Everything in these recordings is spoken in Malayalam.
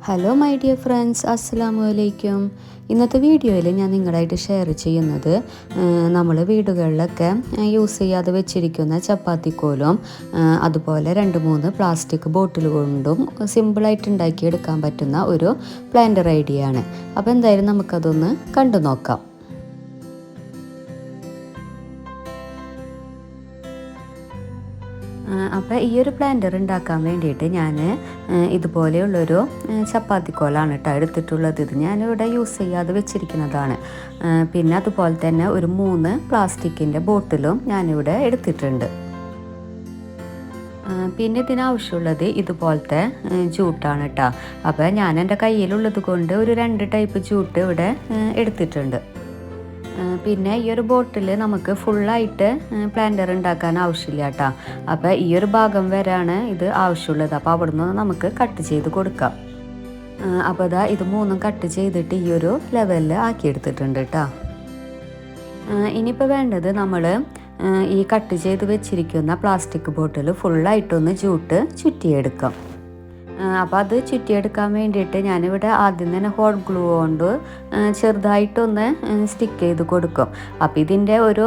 ഹലോ മൈ ഡിയർ ഫ്രണ്ട്സ്, അസ്സലാമു അലൈക്കും. ഇന്നത്തെ വീഡിയോയിൽ ഞാൻ നിങ്ങളായിട്ട് ഷെയർ ചെയ്യുന്നത് നമ്മൾ വീടുകളിലൊക്കെ യൂസ് ചെയ്യാതെ വെച്ചിരിക്കുന്ന ചപ്പാത്തിക്കോലും അതുപോലെ 2-3 പ്ലാസ്റ്റിക് ബോട്ടിൽ കൊണ്ടും സിമ്പിളായിട്ട് ഉണ്ടാക്കിയെടുക്കാൻ പറ്റുന്ന ഒരു പ്ലാന്റർ ഐഡിയ ആണ്. അപ്പോൾ എന്തായാലും നമുക്കതൊന്ന് കണ്ടു നോക്കാം. അപ്പോൾ ഈ ഒരു പ്ലാന്റർ ഉണ്ടാക്കാൻ വേണ്ടിയിട്ട് ഞാൻ ഇതുപോലെയുള്ളൊരു ചപ്പാത്തിക്കോലാണ് കേട്ടോ എടുത്തിട്ടുള്ളത്. ഇത് ഞാനിവിടെ യൂസ് ചെയ്യാതെ വെച്ചിരിക്കുന്നതാണ്. പിന്നെ അതുപോലെ തന്നെ ഒരു 3 പ്ലാസ്റ്റിക്കിൻ്റെ ബോട്ടിലും ഞാനിവിടെ എടുത്തിട്ടുണ്ട്. പിന്നെ ഇതിനാവശ്യമുള്ളത് ഇതുപോലത്തെ ജൂട്ടാണ് കേട്ടോ. അപ്പോൾ ഞാൻ എൻ്റെ കയ്യിലുള്ളത് കൊണ്ട് ഒരു 2 ടൈപ്പ് ജൂട്ട് ഇവിടെ എടുത്തിട്ടുണ്ട്. പിന്നെ ഈ ഒരു ബോട്ടിൽ നമുക്ക് ഫുള്ളായിട്ട് പ്ലാന്റർ ഉണ്ടാക്കാൻ ആവശ്യമില്ല കേട്ടോ. അപ്പോൾ ഈ ഒരു ഭാഗം വരെയാണ് ഇത് ആവശ്യമുള്ളത്. അപ്പോൾ അവിടെ നിന്ന് നമുക്ക് കട്ട് ചെയ്ത് കൊടുക്കാം. അപ്പോൾ ഇത് 3 കട്ട് ചെയ്തിട്ട് ഈ ഒരു ലെവലിൽ ആക്കിയെടുത്തിട്ടുണ്ട് കേട്ടോ. ഇനിയിപ്പോൾ വേണ്ടത് നമ്മൾ ഈ കട്ട് ചെയ്ത് വെച്ചിരിക്കുന്ന പ്ലാസ്റ്റിക് ബോട്ടിൽ ഫുള്ളായിട്ടൊന്ന് ജൂട്ട് ചുറ്റിയെടുക്കാം. അപ്പോൾ അത് ചുറ്റിയെടുക്കാൻ വേണ്ടിയിട്ട് ഞാനിവിടെ ആദ്യം തന്നെ ഹോട്ട് ഗ്ലൂ കൊണ്ട് ചെറുതായിട്ടൊന്ന് സ്റ്റിക്ക് ചെയ്ത് കൊടുക്കും. അപ്പോൾ ഇതിൻ്റെ ഒരു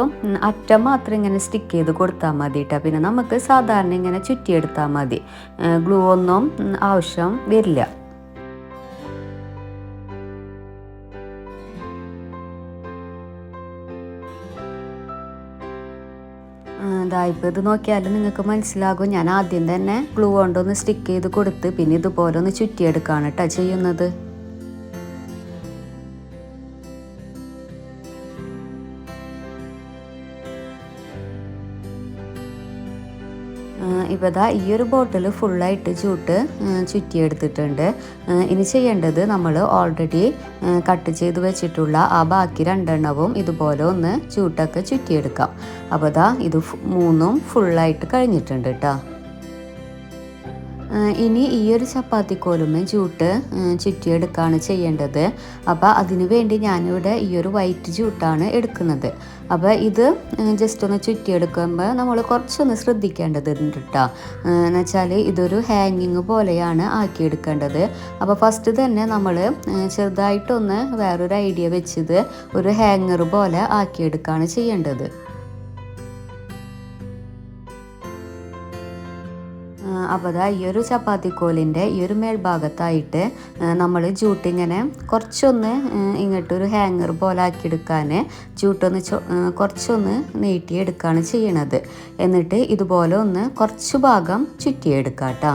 അറ്റം മാത്രം ഇങ്ങനെ സ്റ്റിക്ക് ചെയ്ത് കൊടുത്താൽ മതി കേട്ടോ. പിന്നെ നമുക്ക് സാധാരണ ഇങ്ങനെ ചുറ്റിയെടുത്താൽ മതി, ഗ്ലൂ ഒന്നും ആവശ്യം വരില്ല. ഇപ്പോൾ ഇത് നോക്കിയാൽ നിങ്ങൾക്ക് മനസ്സിലാകും. ഞാൻ ആദ്യം തന്നെ ഗ്ലൂ കൊണ്ടൊന്ന് സ്റ്റിക്ക് ചെയ്ത് കൊടുത്ത് പിന്നെ ഇതുപോലെ ഒന്ന് ചുറ്റിയെടുക്കുകയാണ് കേട്ടോ ചെയ്യുന്നത്. ഇപ്പോൾ ഈ ഒരു ബോട്ടിൽ ഫുള്ളായിട്ട് ജൂട്ട് ചുറ്റിയെടുത്തിട്ടുണ്ട്. ഇനി ചെയ്യേണ്ടത് നമ്മൾ ഓൾറെഡി കട്ട് ചെയ്ത് വെച്ചിട്ടുള്ള ആ ബാക്കി 2 എണ്ണവും ഇതുപോലെ ഒന്ന് ജൂട്ടൊക്കെ ചുറ്റിയെടുക്കാം. അപ്പോൾ ഇത് 3 ഫുള്ളായിട്ട് കഴിഞ്ഞിട്ടുണ്ട് കേട്ടോ. ഇനി ഈ ഒരു ചപ്പാത്തിക്കോലുമേ ജൂട്ട് ചുറ്റിയെടുക്കുകയാണ് ചെയ്യേണ്ടത്. അപ്പോൾ അതിന് വേണ്ടി ഞാനിവിടെ ഈ ഒരു വൈറ്റ് ജൂട്ടാണ് എടുക്കുന്നത്. അപ്പോൾ ഇത് ജസ്റ്റ് ഒന്ന് ചുറ്റിയെടുക്കുമ്പോൾ നമ്മൾ കുറച്ചൊന്ന് ശ്രദ്ധിക്കേണ്ടതുണ്ട് കേട്ടോ. എന്നുവെച്ചാൽ ഇതൊരു ഹാങ്ങിങ് പോലെയാണ് ആക്കിയെടുക്കേണ്ടത്. അപ്പോൾ ഫസ്റ്റ് തന്നെ നമ്മൾ ചെറുതായിട്ടൊന്ന് വേറൊരു ഐഡിയ വെച്ചത് ഒരു ഹാങ്ങർ പോലെ ആക്കിയെടുക്കുകയാണ് ചെയ്യേണ്ടത്. അപ്പോൾ ഈ ഒരു ചപ്പാത്തിക്കോലിൻ്റെ ഈ ഒരു മേൽഭാഗത്തായിട്ട് നമ്മൾ ജൂട്ടിങ്ങനെ കുറച്ചൊന്ന് ഇങ്ങോട്ടൊരു ഹാങ്ങർ പോലെ ആക്കിയെടുക്കാൻ ജൂട്ടൊന്ന് കുറച്ചൊന്ന് നീട്ടിയെടുക്കുകയാണ് ചെയ്യണത്. എന്നിട്ട് ഇതുപോലെ ഒന്ന് കുറച്ച് ഭാഗം ചുറ്റിയെടുക്കാം കേട്ടോ.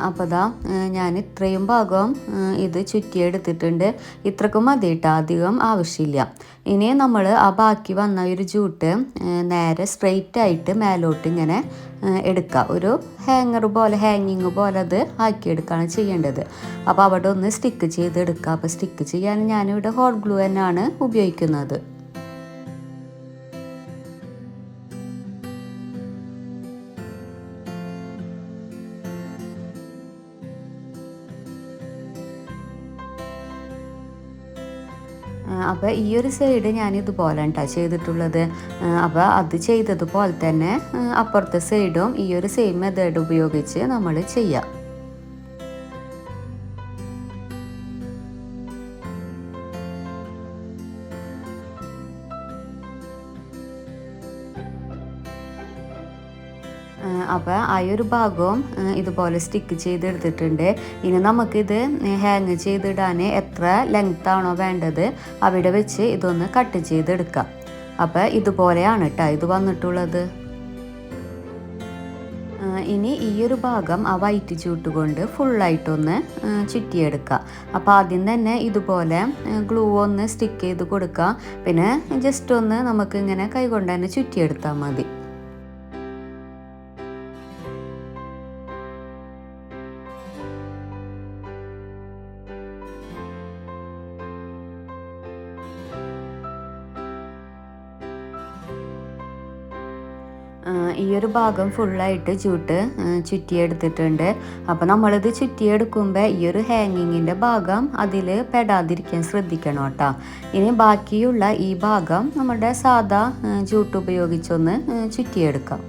അപ്പോൾ ഞാൻ ഇത്രയും ഭാഗം ഇത് ചുറ്റിയെടുത്തിട്ടുണ്ട്. ഇത്രക്കും മതി കേട്ടോ, അധികം ആവശ്യമില്ല. ഇനി നമ്മൾ ആ ബാക്കി വന്ന ഒരു ജൂട്ട് നേരെ സ്ട്രെയിറ്റ് ആയിട്ട് മേലോട്ട് ഇങ്ങനെ എടുക്കുക. ഒരു ഹാങ്ങിങ് പോലെ അത് ആക്കിയെടുക്കുകയാണ് ചെയ്യേണ്ടത്. അപ്പോൾ അവിടെ ഒന്ന് സ്റ്റിക്ക് ചെയ്തെടുക്കുക. അപ്പോൾ സ്റ്റിക്ക് ചെയ്യാൻ ഞാനിവിടെ ഹോട്ട് ഗ്ലൂ തന്നെയാണ് ഉപയോഗിക്കുന്നത്. അപ്പോൾ ഈ ഒരു സൈഡ് ഞാൻ ഇതുപോലെ കേട്ടോ ചെയ്തിട്ടുള്ളത്. അപ്പോൾ അത് ചെയ്തതുപോലെ തന്നെ അപ്പുറത്തെ സൈഡും ഈ ഒരു സെയിം മെത്തേഡ് ഉപയോഗിച്ച് നമ്മൾ ചെയ്യാം. അപ്പോൾ ആ ഒരു ഭാഗവും ഇതുപോലെ സ്റ്റിക്ക് ചെയ്തെടുത്തിട്ടുണ്ട്. ഇനി നമുക്കിത് ഹാങ് ചെയ്തിടാൻ എത്ര ലെങ്ത് ആണോ വേണ്ടത് അവിടെ വെച്ച് ഇതൊന്ന് കട്ട് ചെയ്തെടുക്കാം. അപ്പോൾ ഇതുപോലെയാണ് കേട്ടോ ഇത് വന്നിട്ടുള്ളത്. ഇനി ഈ ഒരു ഭാഗം ആ വൈറ്റ് ജൂട്ട് കൊണ്ട് ഫുള്ളായിട്ടൊന്ന് ചുറ്റിയെടുക്കുക. അപ്പോൾ ആദ്യം തന്നെ ഇതുപോലെ ഗ്ലൂ ഒന്ന് സ്റ്റിക്ക് ചെയ്ത് കൊടുക്കുക. പിന്നെ ജസ്റ്റ് ഒന്ന് നമുക്ക് ഇങ്ങനെ കൈകൊണ്ട് തന്നെ ചുറ്റിയെടുത്താൽ മതി. ഈ ഒരു ഭാഗം ഫുള്ളായിട്ട് ജൂട്ട് ചുറ്റിയെടുത്തിട്ടുണ്ട്. അപ്പോൾ നമ്മളിത് ചുറ്റിയെടുക്കുമ്പോൾ ഈ ഒരു ഹാങ്ങിങ്ങിൻ്റെ ഭാഗം അതിൽ പെടാതിരിക്കാൻ ശ്രദ്ധിക്കണം കേട്ടോ. ഇനി ബാക്കിയുള്ള ഈ ഭാഗം നമ്മുടെ സാധാ ജൂട്ട് ഉപയോഗിച്ചൊന്ന് ചുറ്റിയെടുക്കാം.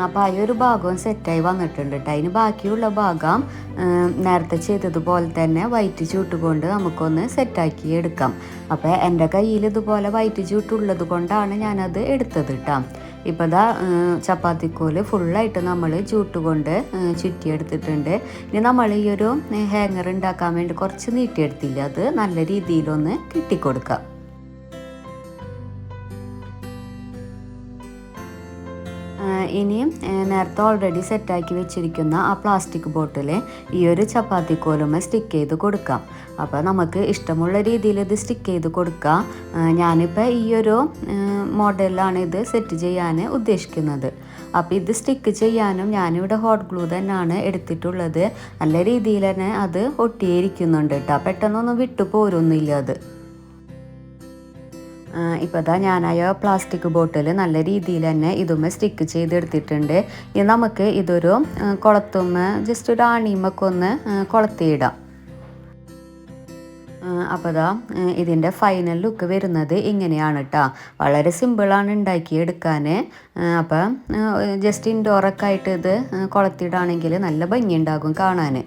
അപ്പോൾ ആ ഒരു ഭാഗവും സെറ്റായി വന്നിട്ടുണ്ട് കേട്ടോ. അതിന് ബാക്കിയുള്ള ഭാഗം നേരത്തെ ചെയ്തതുപോലെ തന്നെ വൈറ്റ് ചൂട്ട് കൊണ്ട് നമുക്കൊന്ന് സെറ്റാക്കി എടുക്കാം. അപ്പോൾ എൻ്റെ കയ്യിൽ ഇതുപോലെ വൈറ്റ് ചൂട്ടുള്ളത് കൊണ്ടാണ് ഞാനത് എടുത്തത് കേട്ടോ. ഇപ്പോൾ ഇതാ ചപ്പാത്തിക്കോല് ഫുള്ളായിട്ട് നമ്മൾ ചൂട്ട് കൊണ്ട് ചുറ്റിയെടുത്തിട്ടുണ്ട്. ഇനി നമ്മൾ ഈ ഒരു ഹാങ്ങർ ഉണ്ടാക്കാൻ വേണ്ടി കുറച്ച് നീട്ടിയെടുത്തില്ല, അത് നല്ല രീതിയിലൊന്ന് കിട്ടിക്കൊടുക്കാം. ഇനി നേരത്തെ ഓൾറെഡി സെറ്റാക്കി വെച്ചിരിക്കുന്ന ആ പ്ലാസ്റ്റിക് ബോട്ടിൽ ഈ ഒരു ചപ്പാത്തി കോലുമ സ്റ്റിക്ക് ചെയ്ത് കൊടുക്കാം. അപ്പോൾ നമുക്ക് ഇഷ്ടമുള്ള രീതിയിൽ ഇത് സ്റ്റിക്ക് ചെയ്ത് കൊടുക്കാം. ഞാനിപ്പോൾ ഈ ഒരു മോഡലിലാണ് ഇത് സെറ്റ് ചെയ്യാൻ ഉദ്ദേശിക്കുന്നത്. അപ്പോൾ ഇത് സ്റ്റിക്ക് ചെയ്യാനും ഞാനിവിടെ ഹോട്ട് ഗ്ലൂ തന്നെയാണ് എടുത്തിട്ടുള്ളത്. നല്ല രീതിയിൽ തന്നെ അത് ഒട്ടിയിരിക്കുന്നുണ്ട് കേട്ടോ. പെട്ടെന്നൊന്നും വിട്ടു പോരൊന്നുമില്ല അത്. ഇപ്പോൾ ഇതാ ഞാനായ പ്ലാസ്റ്റിക് ബോട്ടിൽ നല്ല രീതിയിൽ തന്നെ ഇതുമ്മ സ്റ്റിക്ക് ചെയ്തെടുത്തിട്ടുണ്ട്. ഇനി നമുക്ക് ഇതൊരു കുളത്തുമ്മ ജസ്റ്റ് ഒരു ആണിയുമൊക്കെ ഒന്ന് കുളത്തിയിടാം. അപ്പോൾ ഇതാ ഇതിൻ്റെ ഫൈനൽ ലുക്ക് വരുന്നത് ഇങ്ങനെയാണ് കേട്ടോ. വളരെ സിമ്പിളാണ് ഉണ്ടാക്കിയെടുക്കാൻ. അപ്പം ജസ്റ്റ് ഇൻഡോറൊക്കെ ആയിട്ട് ഇത് കുളത്തിയിടാണെങ്കിൽ നല്ല ഭംഗിയുണ്ടാകും കാണാൻ.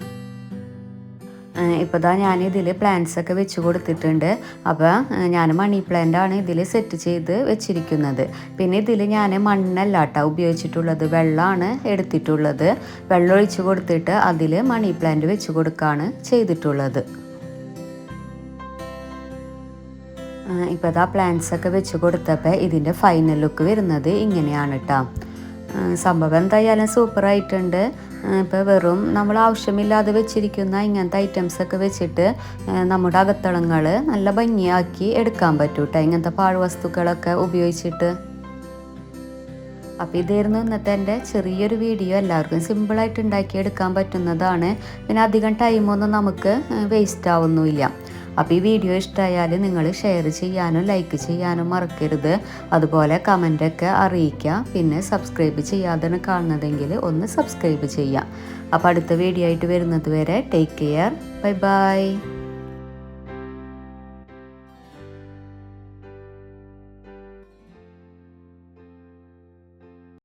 ഇപ്പോൾ ഇതാ ഞാനിതിൽ പ്ലാന്റ്സൊക്കെ വെച്ച് കൊടുത്തിട്ടുണ്ട്. അപ്പോൾ ഞാൻ മണി പ്ലാന്റാണ് ഇതിൽ സെറ്റ് ചെയ്ത് വെച്ചിരിക്കുന്നത്. പിന്നെ ഇതിൽ ഞാൻ മണ്ണല്ല കേട്ടോ ഉപയോഗിച്ചിട്ടുള്ളത്, വെള്ളമാണ് എടുത്തിട്ടുള്ളത്. വെള്ളം ഒഴിച്ച് കൊടുത്തിട്ട് അതിൽ മണി പ്ലാന്റ് വെച്ച് കൊടുക്കുകയാണ് ചെയ്തിട്ടുള്ളത്. ഇപ്പോൾ ഇതാ പ്ലാന്റ്സൊക്കെ വെച്ച് കൊടുത്തപ്പോൾ ഇതിൻ്റെ ഫൈനൽ ലുക്ക് വരുന്നത് ഇങ്ങനെയാണ് കേട്ടോ. സംഭവം എന്തായാലും സൂപ്പറായിട്ടുണ്ട്. ഇപ്പോൾ വെറും നമ്മൾ ആവശ്യമില്ലാതെ വെച്ചിരിക്കുന്ന ഇങ്ങനത്തെ ഐറ്റംസൊക്കെ വെച്ചിട്ട് നമ്മുടെ അകത്തളങ്ങൾ നല്ല ഭംഗിയാക്കി എടുക്കാൻ പറ്റും കേട്ടോ, ഇങ്ങനത്തെ പാഴ്വസ്തുക്കളൊക്കെ ഉപയോഗിച്ചിട്ട്. അപ്പോൾ ഇതായിരുന്നു ഇന്നത്തെ എൻ്റെ ചെറിയൊരു വീഡിയോ. എല്ലാവർക്കും സിമ്പിളായിട്ട് ഉണ്ടാക്കിയെടുക്കാൻ പറ്റുന്നതാണ്. പിന്നെ അധികം ടൈമൊന്നും നമുക്ക് വേസ്റ്റ് ആവുന്നുമില്ല. അപ്പോൾ ഈ വീഡിയോ ഇഷ്ടമായാൽ നിങ്ങൾ ഷെയർ ചെയ്യാനും ലൈക്ക് ചെയ്യാനും മറക്കരുത്. അതുപോലെ കമൻ്റൊക്കെ അറിയിക്കുക. പിന്നെ സബ്സ്ക്രൈബ് ചെയ്യാതെ കാണുന്നതെങ്കിൽ ഒന്ന് സബ്സ്ക്രൈബ് ചെയ്യാം. അപ്പോൾ അടുത്ത വീഡിയോ ആയിട്ട് വരുന്നത് വരെ ടേക്ക് കെയർ. Bye bye.